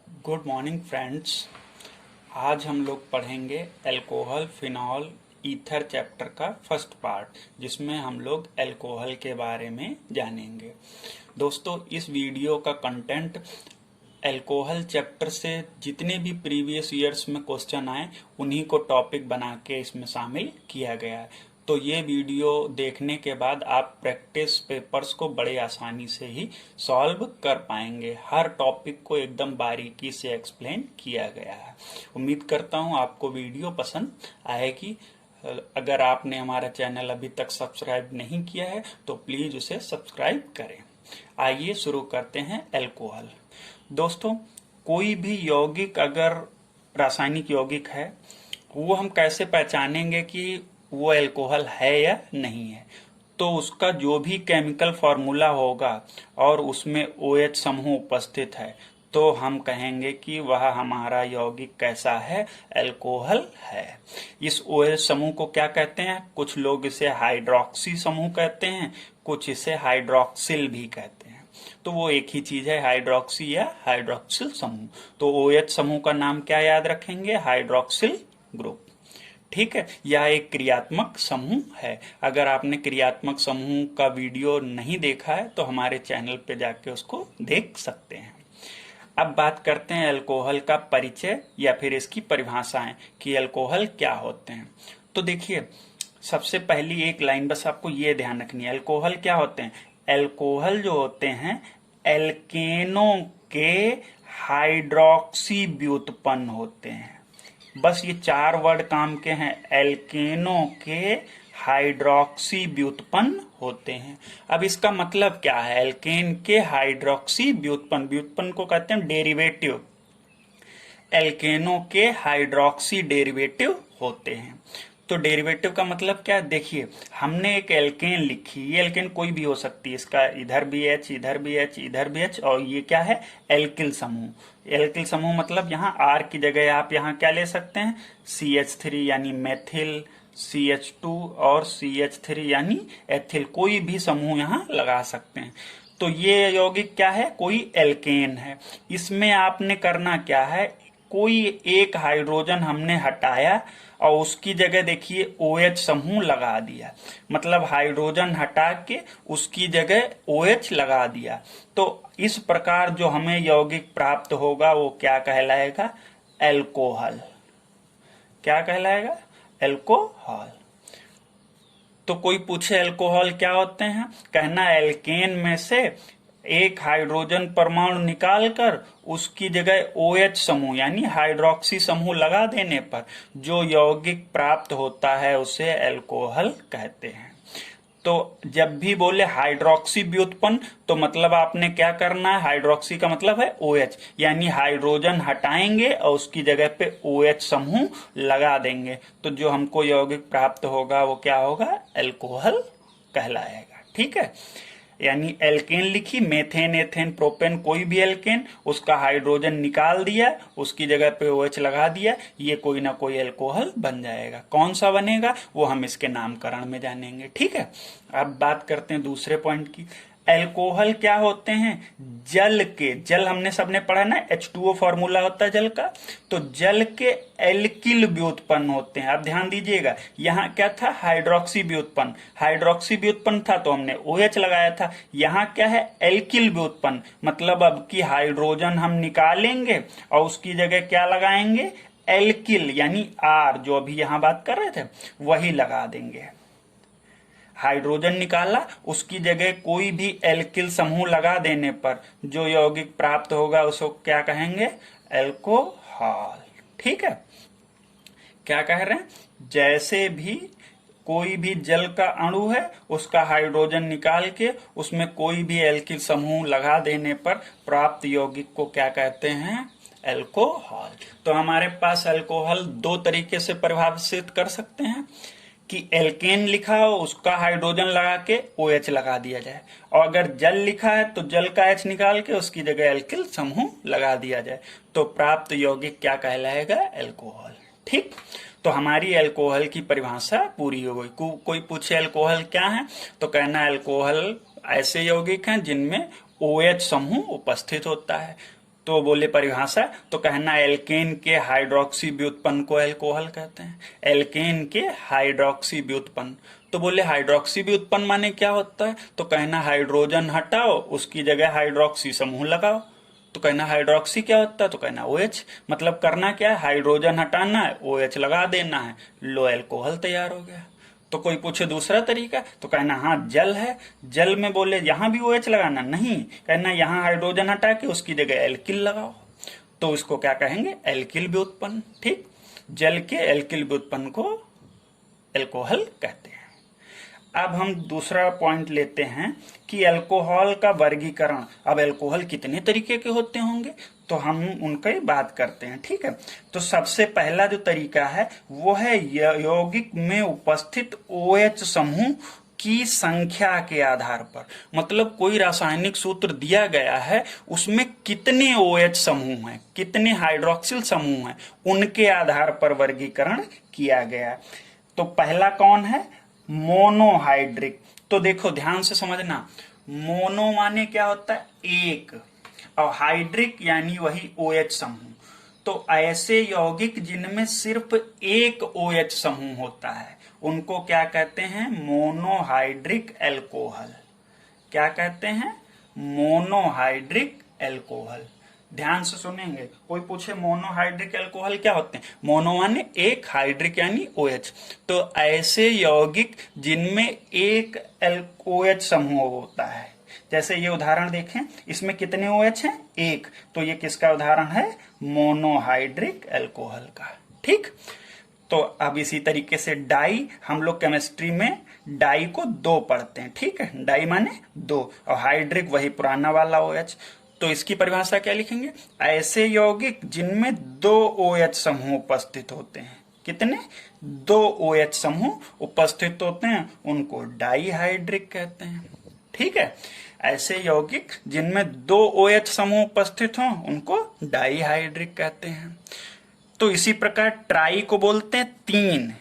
Good morning friends. आज हम लोग पढ़ेंगे अल्कोहल फिनॉल ईथर चैप्टर का फर्स्ट पार्ट, जिसमें हम लोग अल्कोहल के बारे में जानेंगे। दोस्तों, इस वीडियो का कंटेंट अल्कोहल चैप्टर से जितने भी प्रीवियस ईयर्स में क्वेश्चन आए उन्हीं को टॉपिक बना के इसमें शामिल किया गया है। तो ये वीडियो देखने के बाद आप प्रैक्टिस पेपर्स को बड़े आसानी से ही सॉल्व कर पाएंगे। हर टॉपिक को एकदम बारीकी से एक्सप्लेन किया गया है। उम्मीद करता हूँ आपको वीडियो पसंद आएगी। अगर आपने हमारा चैनल अभी तक सब्सक्राइब नहीं किया है तो प्लीज उसे सब्सक्राइब करें। आइए शुरू करते हैं अल्कोहल। दोस्तों, कोई भी यौगिक अगर रासायनिक यौगिक है, वो हम कैसे पहचानेंगे कि वो अल्कोहल है या नहीं है? तो उसका जो भी केमिकल फॉर्मूला होगा और उसमें OH समूह उपस्थित है, तो हम कहेंगे कि वह हमारा यौगिक कैसा है, अल्कोहल है। इस OH समूह को क्या कहते हैं? कुछ लोग इसे हाइड्रोक्सी समूह कहते हैं, कुछ इसे हाइड्रोक्सिल भी कहते हैं। तो वो एक ही चीज है, हाइड्रोक्सी या हाइड्रोक्सिल समूह। तो OH समूह का नाम क्या याद रखेंगे? Hydroxyl group. ठीक है, यह एक क्रियात्मक समूह है। अगर आपने क्रियात्मक समूह का वीडियो नहीं देखा है तो हमारे चैनल पे जाके उसको देख सकते हैं। अब बात करते हैं अल्कोहल का परिचय या फिर इसकी परिभाषाएं कि अल्कोहल क्या होते हैं। तो देखिए, सबसे पहली एक लाइन बस आपको ये ध्यान रखनी है, अल्कोहल क्या होते हैं? अल्कोहल जो होते हैं एल्केनों के हाइड्रोक्सी व्युत्पन्न होते हैं। बस ये 4 वर्ड काम के हैं, एल्केनों के हाइड्रोक्सी व्युत्पन्न होते हैं। अब इसका मतलब क्या है? एल्केन के हाइड्रोक्सी व्युत्पन्न, व्युत्पन्न को कहते हैं डेरिवेटिव। एल्केनों के हाइड्रोक्सी डेरिवेटिव होते हैं। तो डेरिवेटिव का मतलब क्या? देखिए, हमने एक एल्केन लिखी, ये एल्केन कोई भी हो सकती है, इसका इधर भी H, इधर भी H, इधर भी H, और ये क्या है? एल्किल समूह। एल्किल समूह मतलब यहाँ R की जगह आप यहाँ क्या ले सकते हैं? CH3 यानी मेथिल, CH2 और CH3 यानी एथिल, कोई भी समूह यहाँ लगा सकते हैं। तो ये यौगिक क्या है? कोई एल्केन है। इसमें आपने करना क्या है? कोई एक हाइड्रोजन हमने हटाया और उसकी जगह देखिए OH समूह लगा दिया, मतलब हाइड्रोजन हटा के उसकी जगह OH लगा दिया। तो इस प्रकार जो हमें यौगिक प्राप्त होगा वो क्या कहलाएगा? अल्कोहल। क्या कहलाएगा? अल्कोहल। तो कोई पूछे अल्कोहल क्या होते हैं, कहना एल्केन में से एक हाइड्रोजन परमाणु निकालकर उसकी जगह OH समूह यानी हाइड्रोक्सी समूह लगा देने पर जो यौगिक प्राप्त होता है उसे अल्कोहल कहते हैं। तो जब भी बोले हाइड्रोक्सी व्युत्पन्न तो मतलब आपने क्या करना है? हाइड्रोक्सी का मतलब है OH, यानी हाइड्रोजन हटाएंगे और उसकी जगह पे OH समूह लगा देंगे, तो जो हमको यौगिक प्राप्त होगा वो क्या होगा? अल्कोहल कहलाएगा। ठीक है, यानी एल्केन लिखी, मेथेन, एथेन, प्रोपेन, कोई भी एल्केन, उसका हाइड्रोजन निकाल दिया, उसकी जगह पे OH लगा दिया, ये कोई ना कोई अल्कोहल बन जाएगा। कौन सा बनेगा वो हम इसके नामकरण में जानेंगे। ठीक है, अब बात करते हैं दूसरे पॉइंट की। अल्कोहल क्या होते हैं? जल के, जल हमने सबने पढ़ा ना, H2O फॉर्मूला होता है जल का, तो जल के एल्किल व्युत्पन्न होते हैं। अब ध्यान दीजिएगा, यहाँ क्या था? हाइड्रोक्सी व्युत्पन्न। हाइड्रोक्सी व्युत्पन्न था तो हमने OH लगाया था। यहाँ क्या है? एल्किल व्युत्पन्न, मतलब अब की हाइड्रोजन हम निकालेंगे और उसकी जगह क्या लगाएंगे? एल्किल यानी R, जो अभी यहाँ बात कर रहे थे वही लगा देंगे। हाइड्रोजन निकाला, उसकी जगह कोई भी एल्किल समूह लगा देने पर जो यौगिक प्राप्त होगा उसको क्या कहेंगे? अल्कोहल। ठीक है, क्या कह रहे हैं? जैसे भी कोई भी जल का अणु है उसका हाइड्रोजन निकाल के उसमें कोई भी एल्किल समूह लगा देने पर प्राप्त यौगिक को क्या कहते हैं? अल्कोहल। तो हमारे पास अल्कोहल 2 तरीके से परिभाषित कर सकते हैं कि एल्केन लिखा हो उसका हाइड्रोजन लगा के OH लगा दिया जाए, और अगर जल लिखा है तो जल का H निकाल के उसकी जगह एल्किल समूह लगा दिया जाए, तो प्राप्त यौगिक क्या कहलाएगा? अल्कोहल। ठीक, तो हमारी अल्कोहल की परिभाषा पूरी हो गई। कोई पूछे अल्कोहल क्या है तो कहना अल्कोहल ऐसे यौगिक हैं जिनमें OH समूह उपस्थित होता है। तो बोले परिभाषा, तो कहना एल्केन के हाइड्रोक्सी व्युत्पन्न को एल्कोहल कहते हैं। एल्केन के हाइड्रोक्सी व्युत्पन्न, तो बोले हाइड्रोक्सी व्युत्पन्न माने क्या होता है, तो कहना हाइड्रोजन हटाओ, उसकी जगह हाइड्रोक्सी समूह लगाओ। तो कहना हाइड्रोक्सी क्या होता है, तो कहना OH, मतलब करना क्या है, हाइड्रोजन हटाना है, OH लगा देना है, लो एल्कोहल तैयार हो गया। तो कोई पूछे दूसरा तरीका, तो कहना हाँ जल है, जल में बोले यहां भी OH लगाना, नहीं, कहना यहां हाइड्रोजन हटा के उसकी जगह एल्किल लगाओ, तो इसको क्या कहेंगे, एल्किल व्युत्पन्न। ठीक, जल के एल्किल व्युत्पन्न को एल्कोहल कहते हैं। अब हम दूसरा पॉइंट लेते हैं कि अल्कोहल का वर्गीकरण। अब अल्कोहल कितने तरीके के होते होंगे, तो हम उनकी बात करते हैं। ठीक है, तो सबसे पहला जो तरीका है वो है यौगिक में उपस्थित OH समूह की संख्या के आधार पर। मतलब कोई रासायनिक सूत्र दिया गया है, उसमें कितने OH समूह हैं, कितने हाइड्रोक्सिल समूह हैं, उनके आधार पर वर्गीकरण किया गया। तो पहला कौन है, मोनोहाइड्रिक। तो देखो ध्यान से समझना, मोनो माने क्या होता है, एक, और हाइड्रिक यानी वही OH समूह। तो ऐसे यौगिक जिनमें सिर्फ एक OH समूह होता है उनको क्या कहते हैं, मोनोहाइड्रिक एल्कोहल। क्या कहते हैं, मोनोहाइड्रिक एल्कोहल। ध्यान से सुनेंगे, कोई पूछे मोनोहाइड्रिक एल्कोहल क्या होते हैं, मोनो माने एक, हाइड्रिक यानी OH। तो ऐसे यौगिक जिनमें एक OH समूह होता है, जैसे ये उदाहरण देखें, इसमें कितने OH हैं, एक, तो ये किसका उदाहरण है, मोनोहाइड्रिक एल्कोहल का। ठीक, तो अब इसी तरीके से डाई, हम लोग केमिस्ट्री में डाई को दो पढ़ते हैं। ठीक है, डाई माने दो, और हाइड्रिक वही पुराना वाला OH। तो इसकी परिभाषा क्या लिखेंगे, ऐसे यौगिक जिनमें दो OH समूह उपस्थित होते हैं। कितने, दो OH समूह उपस्थित होते हैं, उनको डाईहाइड्रिक कहते हैं। ठीक है, ऐसे यौगिक जिनमें दो OH समूह उपस्थित हों उनको डाईहाइड्रिक कहते हैं। तो इसी प्रकार ट्राई को बोलते हैं तीन,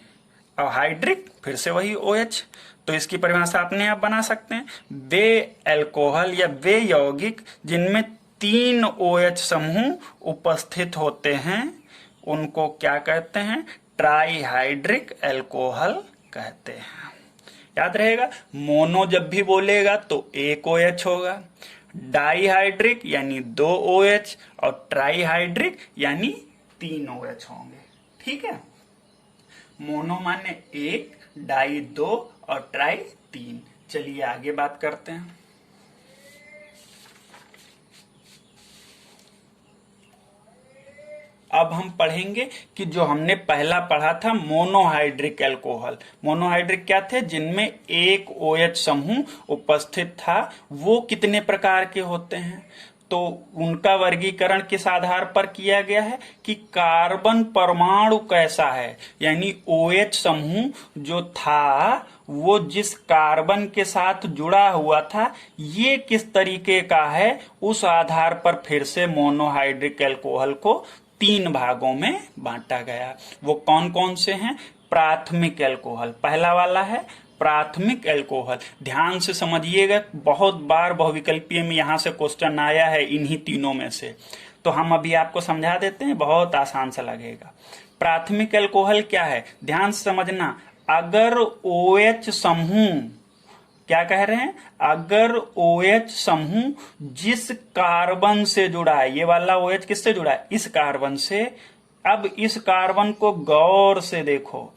और हाइड्रिक फिर से वही OH। तो इसकी परिभाषा अपने आप बना सकते हैं, वे अल्कोहल या वे यौगिक जिनमें तीन OH समूह उपस्थित होते हैं उनको क्या कहते हैं, ट्राईहाइड्रिक अल्कोहल कहते हैं। याद रहेगा, मोनो जब भी बोलेगा तो एक OH होगा, डाईहाइड्रिक यानी दो OH, और ट्राईहाइड्रिक यानी तीन OH होंगे। ठीक है, मोनो माने एक, डाई दो, और ट्राई तीन। चलिए आगे बात करते हैं। अब हम पढ़ेंगे कि जो हमने पहला पढ़ा था मोनोहाइड्रिक एल्कोहल। मोनोहाइड्रिक क्या थे, जिनमें एक OH समूह उपस्थित था, वो कितने प्रकार के होते हैं। तो उनका वर्गीकरण किस आधार पर किया गया है कि कार्बन परमाणु कैसा है, यानी OH समूह जो था वो जिस कार्बन के साथ जुड़ा हुआ था ये किस तरीके का है, उस आधार पर फिर से मोनोहाइड्रिक एल्कोहल को तीन भागों में बांटा गया। वो कौन कौन से हैं, प्राथमिक एल्कोहल पहला वाला है, प्राथमिक एल्कोहल। ध्यान से समझिएगा, बहुत बार बहुविकल्पीय में यहां से क्वेश्चन आया है इन्हीं तीनों में से, तो हम अभी आपको समझा देते हैं, बहुत आसान सा लगेगा। प्राथमिक एल्कोहल क्या है, ध्यान से समझना, अगर OH समूह, क्या कह रहे हैं, अगर OH समूह जिस कार्बन से जुड़ा है, ये वाला OH किससे जुड़ा है, इस कार्बन से। अब इस कार्बन को गौर से देखो,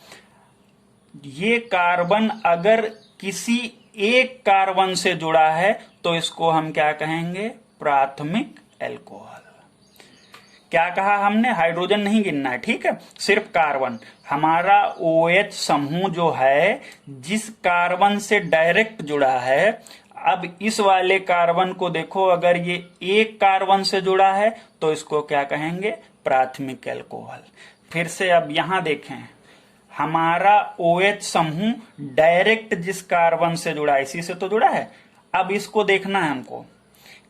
ये कार्बन अगर किसी एक कार्बन से जुड़ा है तो इसको हम क्या कहेंगे, प्राथमिक एल्कोहल। क्या कहा हमने, हाइड्रोजन नहीं गिनना है, ठीक है, सिर्फ कार्बन। हमारा OH समूह जो है जिस कार्बन से डायरेक्ट जुड़ा है, अब इस वाले कार्बन को देखो, अगर ये एक कार्बन से जुड़ा है तो इसको क्या कहेंगे, प्राथमिक एल्कोहल। फिर से अब यहां देखें, हमारा OH समूह डायरेक्ट जिस कार्बन से जुड़ा है, इसी से तो जुड़ा है। अब इसको देखना है हमको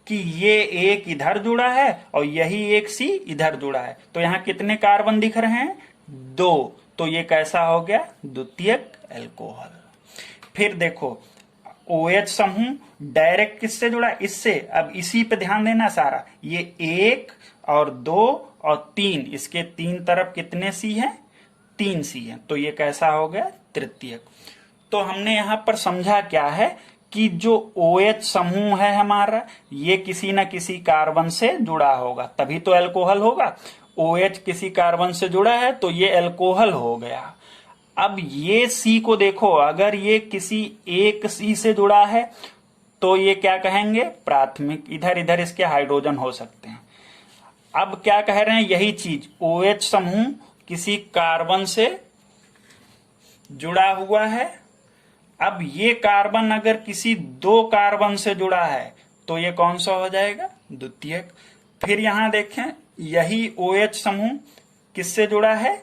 कि ये एक इधर जुड़ा है और यही एक C इधर जुड़ा है, तो यहां कितने कार्बन दिख रहे हैं, दो। तो ये कैसा हो गया, द्वितीयक एल्कोहल। फिर देखो OH समूह डायरेक्ट किससे जुड़ा, इससे। अब इसी पे ध्यान देना सारा, ये 1 और 2 और 3, इसके 3 तरफ कितने C हैं, 3 C हैं, तो ये कैसा हो गया, तृतीयक। तो हमने यहां पर समझा क्या है कि जो OH समूह है हमारा, ये किसी न किसी कार्बन से जुड़ा होगा, तभी तो अल्कोहल होगा। OH किसी कार्बन से जुड़ा है तो ये अल्कोहल हो गया। अब ये C को देखो, अगर ये किसी एक C से जुड़ा है तो ये क्या कहेंगे, प्राथमिक। इधर इधर इसके हाइड्रोजन हो सकते हैं। अब क्या कह रहे हैं, यही चीज, OH समूह किसी कार्बन से जुड़ा हुआ है। अब ये कार्बन अगर किसी 2 कार्बन से जुड़ा है तो ये कौन सा हो जाएगा, द्वितीयक। फिर यहां देखें, यही OH समूह किससे जुड़ा है,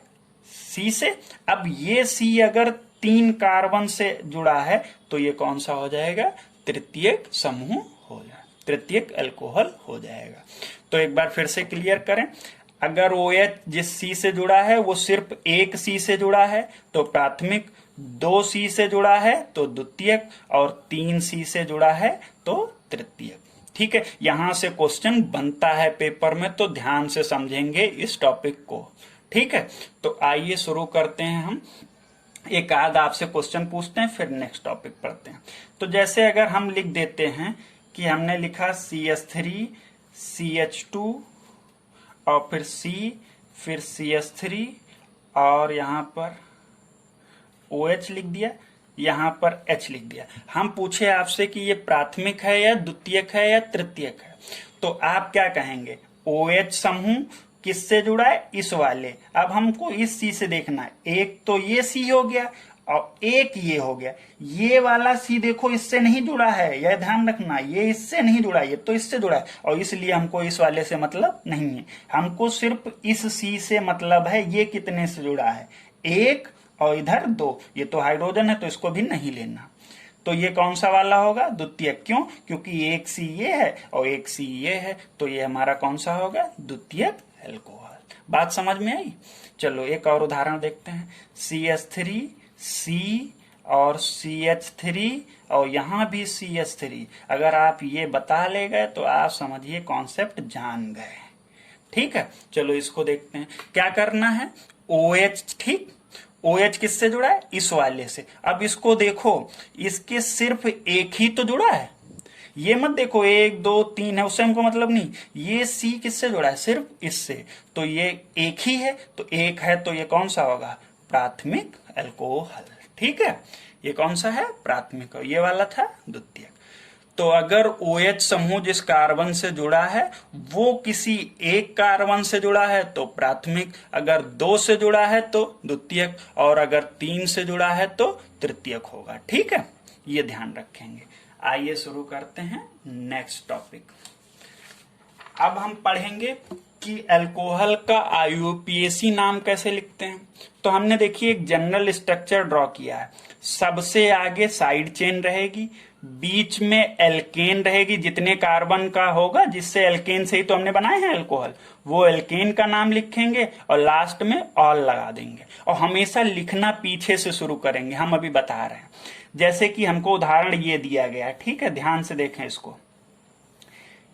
C से। अब ये C अगर 3 कार्बन से जुड़ा है तो ये कौन सा हो जाएगा, तृतीयक समूह हो जाएगा, तृतीयक अल्कोहल हो जाएगा। तो एक बार फिर से क्लियर करें, अगर OH जिस C से जुड़ा है वो सिर्फ एक C से जुड़ा है तो प्राथमिक, 2 C से जुड़ा है तो द्वितीयक, और 3 C से जुड़ा है तो तृतीयक। ठीक है, यहां से क्वेश्चन बनता है पेपर में, तो ध्यान से समझेंगे इस टॉपिक को। ठीक है, तो आइए शुरू करते हैं। हम एक आध आपसे क्वेश्चन पूछते हैं, फिर नेक्स्ट टॉपिक पढ़ते हैं। तो जैसे अगर हम लिख देते हैं कि हमने लिखा CH3 CH2 और फिर C, फिर CH3 और यहां पर OH लिख दिया, यहां पर H लिख दिया। हम पूछे आपसे कि ये प्राथमिक है या द्वितीयक है या तृतीयक है, तो आप क्या कहेंगे, OH समूह किससे जुड़ा है, इस वाले। अब हमको इस C से देखना है, एक तो ये C हो गया और एक ये हो गया। ये वाला C देखो इससे नहीं जुड़ा है, यह ध्यान रखना, ये इससे नहीं जुड़ा, ये तो इससे जुड़ा है, और इसलिए हमको इस वाले से मतलब नहीं है। हमको सिर्फ इस C से मतलब है, ये कितने से जुड़ा है, 1 और इधर 2, ये तो हाइड्रोजन है तो इसको भी नहीं लेना। तो ये कौन सा वाला होगा, द्वितीयक। क्यों, क्योंकि एक C ये है और एक C ये है, तो ये हमारा कौन सा होगा, द्वितीयक अल्कोहल। बात समझ में आई। चलो एक और उदाहरण देखते हैं, CH3 C और CH3 और यहां भी CH3। अगर आप ये बता ले गए तो आप समझिए कॉन्सेप्ट जान गए। ठीक है, चलो इसको देखते हैं। क्या करना है, OH, ठीक, OH किससे जुड़ा है, इस वाले से। अब इसको देखो, इसके सिर्फ एक ही तो जुड़ा है, ये मत देखो 1 2 3 है, उससे हमको मतलब नहीं। ये C किससे जुड़ा है, सिर्फ इससे, तो ये एक ही है, तो एक है तो ये कौन सा होगा, प्राथमिक अल्कोहल। ठीक है, ये कौन सा है, प्राथमिक, और ये वाला था द्वितीयक। तो अगर OH समूह जिस कार्बन से जुड़ा है वो किसी एक कार्बन से जुड़ा है तो प्राथमिक, अगर 2 से जुड़ा है तो द्वितीयक, और अगर 3 से जुड़ा है तो तृतीयक होगा। ठीक है, ये ध्यान रखेंगे। आइए शुरू करते हैं नेक्स्ट टॉपिक। अब हम पढ़ेंगे कि अल्कोहल का IUPAC नाम कैसे लिखते हैं। तो हमने देखिए एक जनरल स्ट्रक्चर ड्रॉ किया है। सबसे आगे साइड चेन रहेगी, बीच में एल्केन रहेगी, जितने कार्बन का होगा, जिससे एल्केन से ही तो हमने बनाए हैं अल्कोहल, वो एल्केन का नाम लिखेंगे और लास्ट में ऑल लगा देंगे। और हमेशा लिखना पीछे से शुरू करेंगे, हम अभी बता रहे हैं। जैसे कि हमको उदाहरण ये दिया गया है, ठीक है, ध्यान से देखें इसको।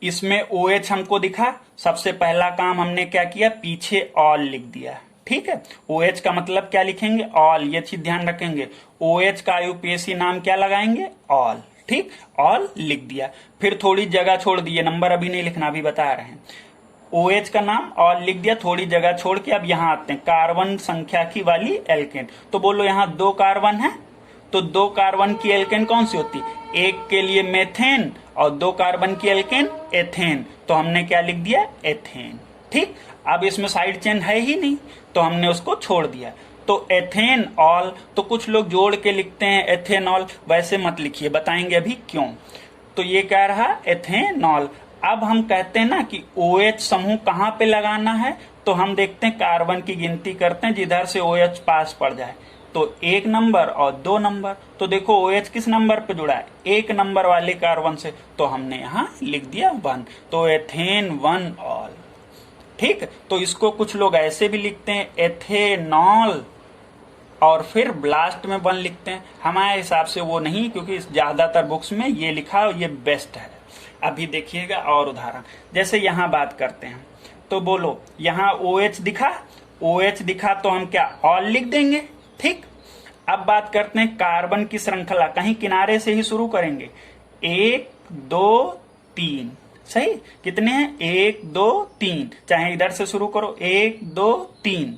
इसमें OH हमको दिखा, सबसे पहला काम हमने क्या किया, पीछे ऑल लिख दिया। ठीक है, OH का मतलब क्या लिखेंगे, ऑल, ये चीज ध्यान रखेंगे। OH का IUPAC नाम क्या लगाएंगे, ऑल। ठीक, ऑल लिख दिया, फिर थोड़ी जगह छोड़ दी, नंबर अभी नहीं लिखना, अभी बता रहे हैं। OH का नाम ऑल लिख दिया, थोड़ी जगह छोड़ के अब यहां आते हैं, कार्बन संख्या की वाली एल्केन। तो बोलो यहां 2 कार्बन है, तो 2 कार्बन की एल्केन कौन सी होती, एक के लिए मेथेन और 2 कार्बन की एल्केन एथेन, तो हमने क्या लिख दिया, एथेन। ठीक, अब इसमें साइड चेन है ही नहीं तो हमने उसको छोड़ दिया, तो एथेन ऑल। तो कुछ लोग जोड़ के लिखते हैं एथेनॉल, वैसे मत लिखिए, बताएंगे अभी क्यों। तो ये क्या रहा, एथेनॉल। अब हम कहते हैं ना कि OH समूह कहां पे लगाना है, तो हम देखते हैं कार्बन की गिनती करते हैं, जिधर से OH पास पड़ जाए, तो 1 नंबर और 2 नंबर। तो देखो OH किस नंबर पे जुड़ा है, 1 नंबर वाले कार्बन से, तो हमने यहां लिख दिया 1, तो एथेन 1 ऑल। ठीक, तो इसको कुछ लोग ऐसे भी लिखते हैं एथेनॉल, और फिर लास्ट में 1 लिखते हैं। हमारे हिसाब से वो नहीं, क्योंकि ज्यादातर बुक्स में ये लिखा और ये बेस्ट है। अभी देखिएगा और उदाहरण, जैसे यहां बात करते हैं तो बोलो यहां OH दिखा, OH दिखा तो हम क्या ऑल लिख देंगे। ठीक, अब बात करते हैं कार्बन की श्रृंखला, कहीं किनारे से ही शुरू करेंगे। 1 2 3, सही, कितने हैं 1 2 3, चाहे इधर से शुरू करो 1 2 3।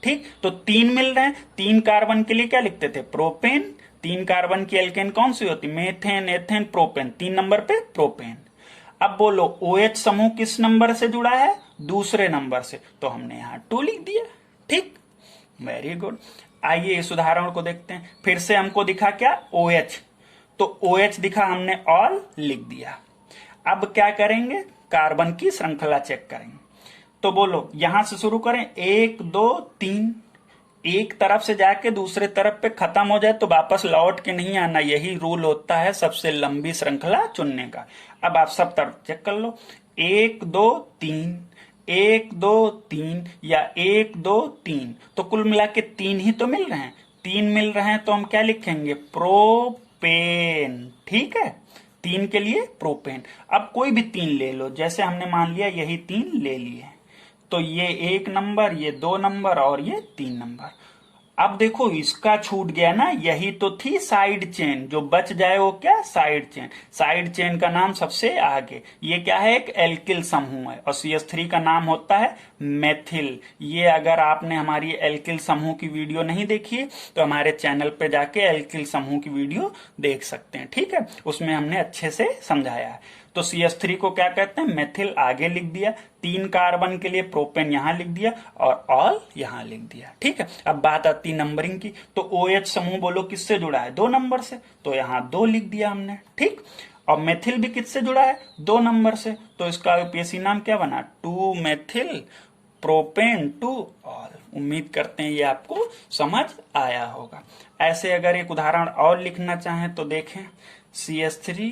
ठीक, तो 3 मिल रहे हैं, 3 कार्बन के लिए क्या लिखते थे प्रोपेन, 3 कार्बन की एल्केन कौन सी होती मेथेन एथेन प्रोपेन, 3 नंबर पे प्रोपेन। अब बोलो OH समूह किस नंबर से जुड़ा है, दूसरे नंबर से, तो हमने यहां 2 लिख दिया। ठीक, वेरी गुड। आइए इस उदाहरण को देखते हैं। फिर से हमको दिखा क्या OH, तो OH दिखा, हमने ऑल लिख दिया। अब क्या करेंगे, कार्बन की श्रृंखला चेक करेंगे। तो बोलो यहां से शुरू करें 1 2 3, एक तरफ से जाके दूसरे तरफ पे खत्म हो जाए तो वापस लौट के नहीं आना, यही रूल होता है सबसे लंबी श्रृंखला चुनने का। अब आप सब तरफ चेक कर लो, 1 2 3, 1 2 3 या 1 2 3, तो कुल मिला के 3 ही तो मिल रहे हैं, 3 मिल रहे हैं तो हम क्या लिखेंगे प्रोपेन। ठीक है, 3 के लिए प्रोपेन। अब कोई भी 3 ले लो, जैसे हमने मान लिया यही 3 ले लिए, तो ये 1 नंबर, ये 2 नंबर और ये 3 नंबर। अब देखो इसका छूट गया ना, यही तो थी साइड चेन, जो बच जाए वो क्या साइड चेन। साइड चेन का नाम सबसे आगे, ये क्या है एक एल्किल समूह है, और CH3 का नाम होता है मेथिल। ये अगर आपने हमारी एल्किल समूह की वीडियो नहीं देखी तो हमारे चैनल पे जाके एल्किल समूह की वीडियो देख सकते हैं। ठीक है, उसमें हमने अच्छे से समझाया है। तो CH3 को क्या कहते हैं मेथिल, आगे लिख दिया, 3 कार्बन के लिए प्रोपेन यहां लिख दिया और ऑल यहां लिख दिया। ठीक है, अब बात आती नंबरिंग की, तो OH समूह बोलो किससे जुड़ा है 2 नंबर से, तो यहां 2 लिख दिया हमने। ठीक, और मेथिल भी किससे जुड़ा है 2 नंबर से, तो इसका UPSC नाम क्या बना 2 मेथिल प्रोपेन 2 ऑल। उम्मीद करते हैं ये आपको समझ आया होगा। ऐसे अगर एक उदाहरण और लिखना चाहें तो देखें, CH3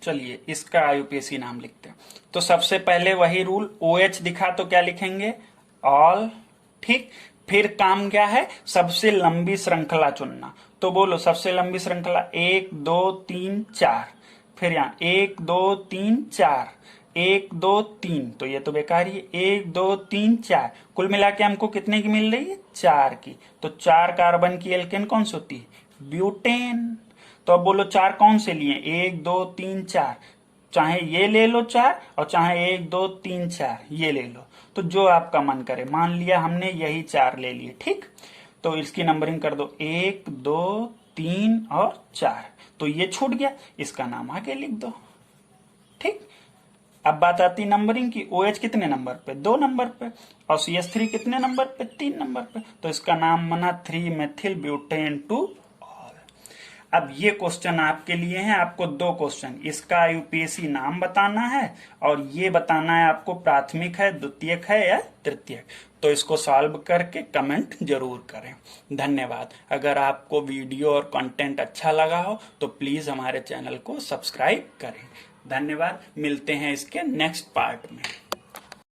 चलिए इसका UPSC नाम लिखते हैं। तो सबसे पहले वही रूल, OH दिखा तो क्या लिखेंगे ऑल। ठीक, फिर काम क्या है सबसे लंबी श्रृंखला चुनना, तो बोलो सबसे लंबी श्रृंखला 1 2 3 4, फिर यहाँ 1 2 3 4, 1 2 3, तो ये तो बेकार ही, 1 2 3 4, कुल मिला के हमको कितने की मिल रही है 4 की। तो 4 कार्बन की एल्केन कौन सी होती है ब्यूटेन। तो अब बोलो 4 कौन से लिए 1 2 3 4, चाहे ये ले लो 4 और चाहे 1 2 3 4 ये ले लो, तो जो आपका मन करे। मान लिया हमने यही 4 ले लिए। ठीक, तो इसकी नंबरिंग कर दो 1 2 3 और 4, तो ये छूट गया, इसका नाम आगे लिख दो। ठीक, अब बात आती नंबरिंग की, OH कितने नंबर पे 2 नंबर पे, और CH3 कितने नंबर पे 3 नंबर पे, तो इसका नाम बना 3 मेथिल ब्यूटेन 2 ऑल। अब ये क्वेश्चन आपके लिए है, आपको 2 क्वेश्चन, इसका UPSC नाम बताना है और ये बताना है आपको प्राथमिक है द्वितीयक है या तृतीयक। तो इसको सॉल्व करके कमेंट जरूर करें। धन्यवाद। अगर आपको वीडियो और कंटेंट अच्छा लगा हो तो प्लीज हमारे चैनल को सब्सक्राइब करें। धन्यवाद, मिलते हैं इसके नेक्स्ट पार्ट में।